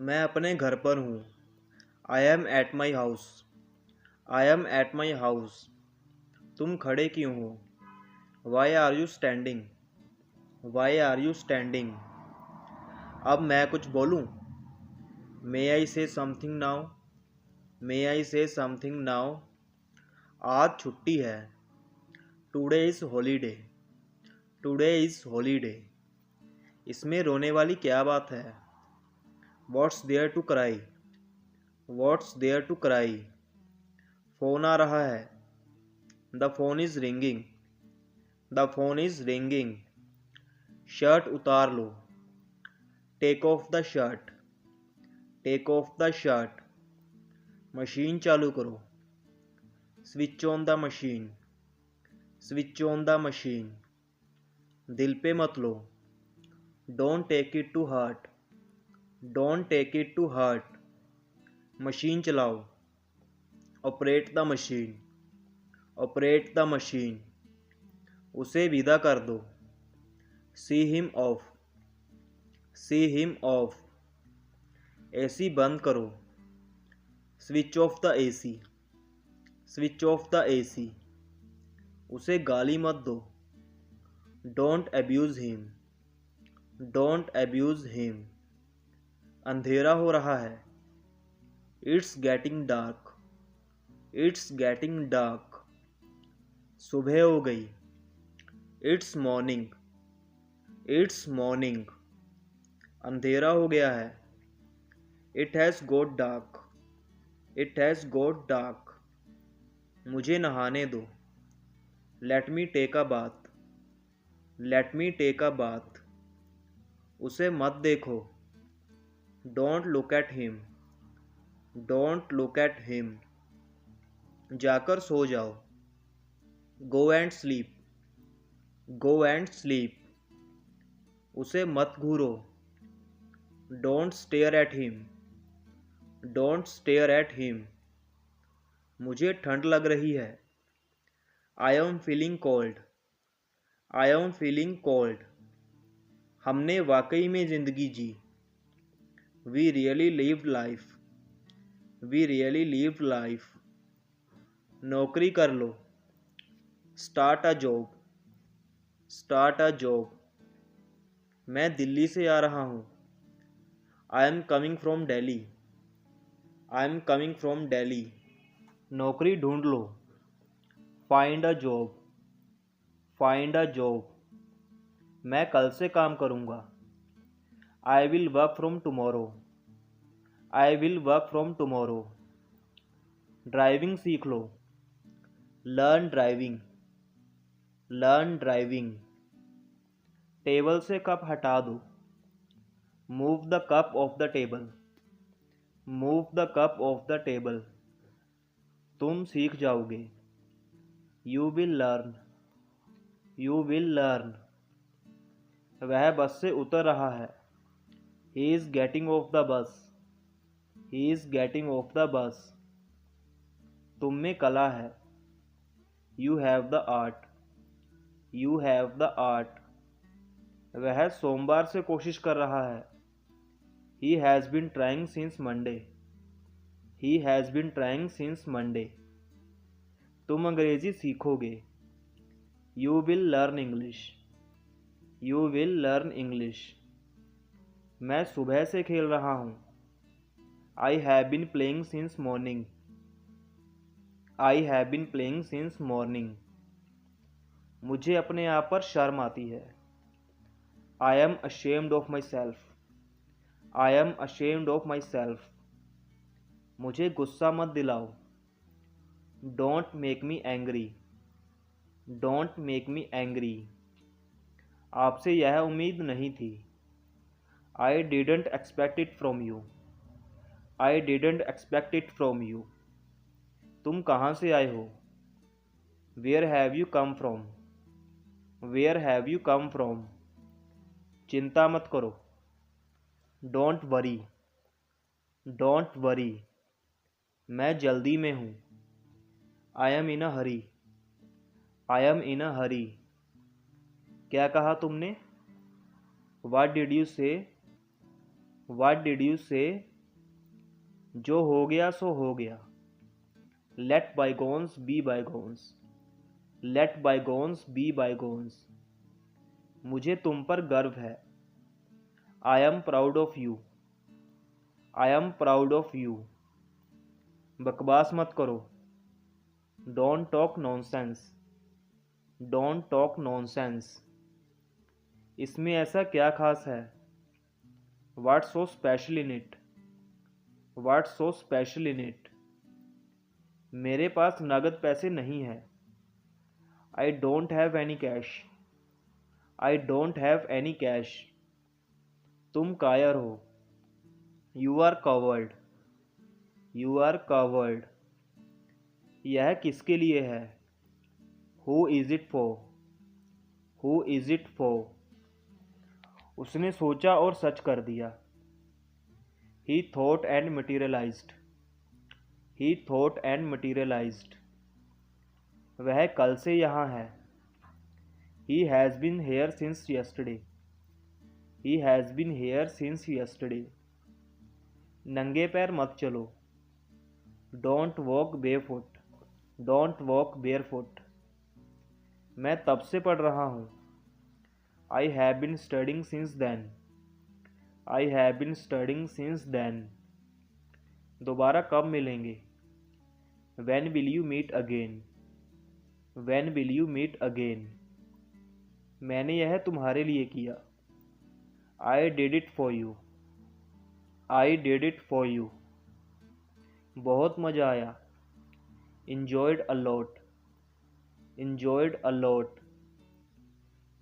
मैं अपने घर पर हूँ। I am at my house. I am at my house. तुम खड़े क्यों हो? Why are you standing? Why are you standing? अब मैं कुछ बोलूँ? मे आई से समथिंग नाउ? मे आई से समथिंग नाउ? आज छुट्टी है। Today is holiday. Today is holiday. इसमें रोने वाली क्या बात है? What's there to cry? What's there to cry? Phone आ रहा है। The phone is ringing. The phone is ringing. शर्ट उतार लो। Take off the shirt. Take off the shirt. Machine चालू करो। Switch on the machine. Switch on the machine. दिल पे मत लो। Don't take it to heart. Don't take it to heart. मशीन चलाओ। Operate the machine. Operate the machine. उसे विदा कर दो। See him off. See him off. AC बंद करो। Switch off the AC. Switch off the AC. उसे गाली मत दो। Don't abuse him. Don't abuse him. अंधेरा हो रहा है। It's getting dark. It's getting dark. सुबह हो गई। It's morning. It's morning. अंधेरा हो गया है। It has got dark. It has got dark. मुझे नहाने दो। Let me take a bath. Let me take a bath. उसे मत देखो। Don't look at him. Don't look at him. जाकर सो जाओ। Go and sleep. Go and sleep. उसे मत घूरो। Don't stare at him. Don't stare at him. मुझे ठंड लग रही है। I am feeling cold. I am feeling cold. हमने वाकई में ज़िंदगी जी। We really lived life. We really lived life. नौकरी कर लो। Start a job. Start a job. मैं दिल्ली से आ रहा हूँ। I am coming from Delhi. I am coming from Delhi. नौकरी ढूंढ लो। Find a job. Find a job. मैं कल से काम करूँगा। I will work from tomorrow. I will work from tomorrow. Driving सीख लो। Learn driving. Learn driving. Table से कप हटा दो। Move the cup off the table. Move the cup off the table. तुम सीख जाओगे। You will learn. You will learn. वह bus से उतर रहा है। He is getting off the bus. He is getting off the bus. तुम में कला है। You have the art. You have the art. वह सोमवार से कोशिश कर रहा है। He has been trying since Monday. He has been trying since Monday. तुम अंग्रेज़ी सीखोगे। You will learn English. You will learn English. मैं सुबह से खेल रहा हूँ। I have been playing since morning. I have been playing since morning. मुझे अपने आप पर शर्म आती है। I am ashamed of myself. I am ashamed of myself. मुझे गुस्सा मत दिलाओ। Don't make me angry. Don't make me angry. आपसे यह उम्मीद नहीं थी। I didn't expect it from you. I didn't expect it from you. तुम कहाँ से आए हो? Where have you come from? Where have you come from? चिंता मत करो। Don't worry. Don't worry. मैं जल्दी में हूँ। I am in a hurry. I am in a hurry. क्या कहा तुमने? What did you say? What did you say? जो हो गया सो हो गया. Let bygones be bygones. Let bygones be bygones. मुझे तुम पर गर्व है. I am proud of you. I am proud of you. बकवास मत करो. Don't talk nonsense. Don't talk nonsense. इसमें ऐसा क्या खास है? What's so special in it? What's so special in it? मेरे पास नगद पैसे नहीं है. I don't have any cash. I don't have any cash. तुम कायर हो. You are coward. You are coward. यह किसके लिए है? Who is it for? Who is it for? उसने सोचा और सच कर दिया. He thought and materialized. He thought and materialized. वह कल से यहाँ है. He has been here since yesterday. He has been here since yesterday. नंगे पैर मत चलो. Don't walk barefoot. Don't walk barefoot. मैं तब से पढ़ रहा हूँ. I have been studying since then. I have been studying since then. दोबारा कब मिलेंगे? When will you meet again? When will you meet again? मैंने यह तुम्हारे लिए किया. I did it for you. I did it for you. बहुत मज़ा आया. Enjoyed a lot. Enjoyed a lot.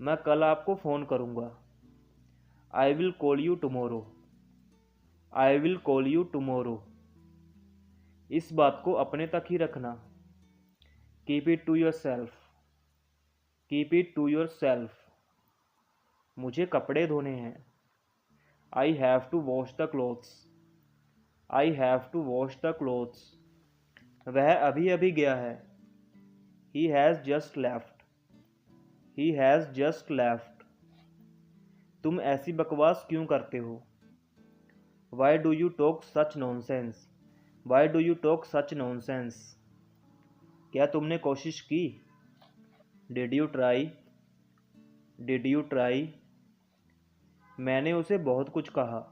मैं कल आपको फ़ोन करूँगा. I will call you tomorrow. I will call you tomorrow. इस बात को अपने तक ही रखना. Keep it to yourself. Keep it to yourself. मुझे कपड़े धोने हैं. I have to wash the clothes. I have to wash the clothes. वह अभी अभी गया है. He has just left. He has just left. तुम ऐसी बकवास क्यों करते हो? Why do you talk such nonsense? Why do you talk such nonsense? क्या तुमने कोशिश की? Did you try? Did you try? मैंने उसे बहुत कुछ कहा.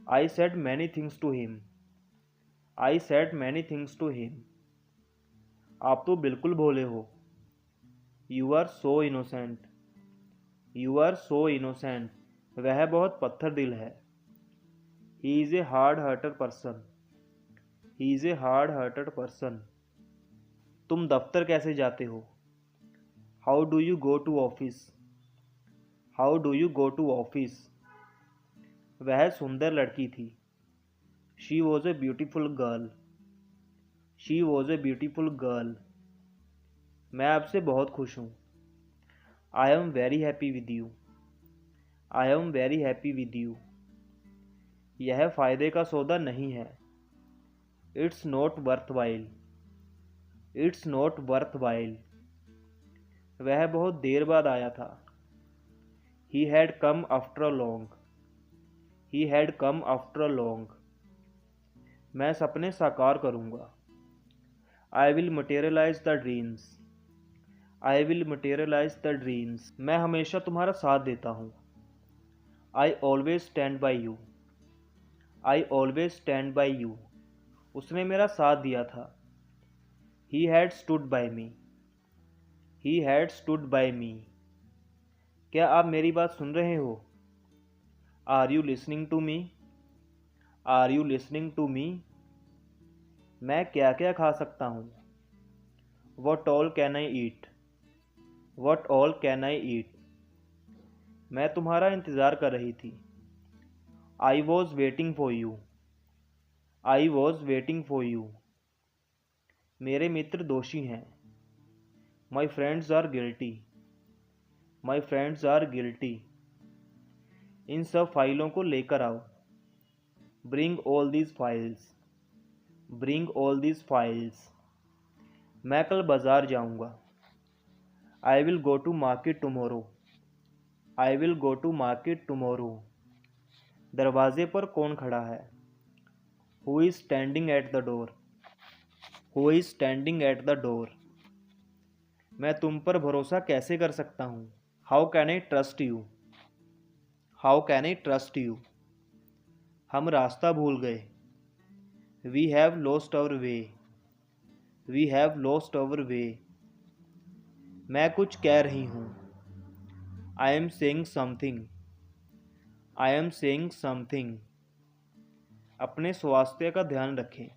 I said many things to him. I said many things to him. आप तो बिल्कुल भोले हो. You are so innocent. You are so innocent. वह बहुत पत्थर दिल है. He is a hard-hearted person. He is a hard-hearted person. तुम दफ्तर कैसे जाते हो? How do you go to office? How do you go to office? वह सुंदर लड़की थी. She was a beautiful girl. She was a beautiful girl. मैं आपसे बहुत खुश हूँ. I am very happy with you. I am very happy with you. यह फ़ायदे का सौदा नहीं है. It's not worthwhile. It's not worthwhile. वह बहुत देर बाद आया था. He had come after long. He had come after long. मैं सपने साकार करूँगा. I will materialize the dreams. I will materialize the dreams. मैं हमेशा तुम्हारा साथ देता हूँ. I always stand by you. I always stand by you. उसने मेरा साथ दिया था. He had stood by me. He had stood by me. क्या आप मेरी बात सुन रहे हो? Are you listening to me? Are you listening to me? मैं क्या क्या खा सकता हूँ? What all can I eat? What all can I eat? मैं तुम्हारा इंतज़ार कर रही थी. I was waiting for you. I was waiting for you. मेरे मित्र दोषी हैं. My friends are guilty. My friends are guilty. इन सब फाइलों को लेकर आओ. Bring all these files. Bring all these files. मैं कल बाज़ार जाऊंगा. I will go to market tomorrow. I will go to market tomorrow. दरवाजे पर कौन खड़ा है? Who is standing at the door? Who is standing at the door? मैं तुम पर भरोसा कैसे कर सकता हूँ? How can I trust you? How can I trust you? हम रास्ता भूल गए। We have lost our way. We have lost our way. मैं कुछ कह रही हूँ। I am saying something. I am saying something. अपने स्वास्थ्य का ध्यान रखें।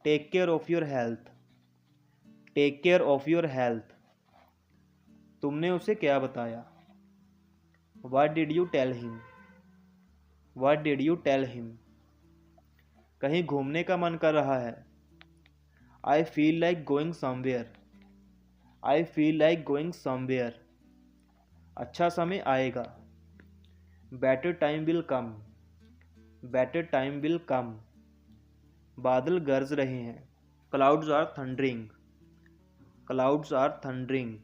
Take care of your health. Take care of your health. तुमने उसे क्या बताया? What did you tell him? What did you tell him? कहीं घूमने का मन कर रहा है। I feel like going somewhere. I feel like going somewhere. अच्छा समय आएगा। Better time will come. Better time will come. बादल गरज रहे हैं। Clouds are thundering. Clouds are thundering.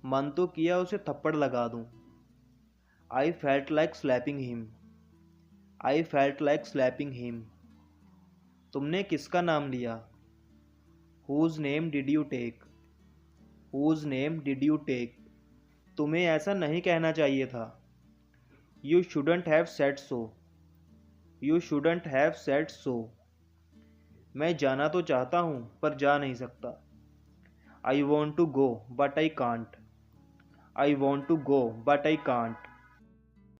मन तो किया उसे थप्पड़ लगा दूं। I felt like slapping him. I felt like slapping him. तुमने किसका नाम लिया? Whose name did you take? Whose name did you take? तुम्हें ऐसा नहीं कहना चाहिए था। You shouldn't have said so. You shouldn't have said so. मैं जाना तो चाहता हूँ पर जा नहीं सकता। I want to go but I can't. I want to go but I can't.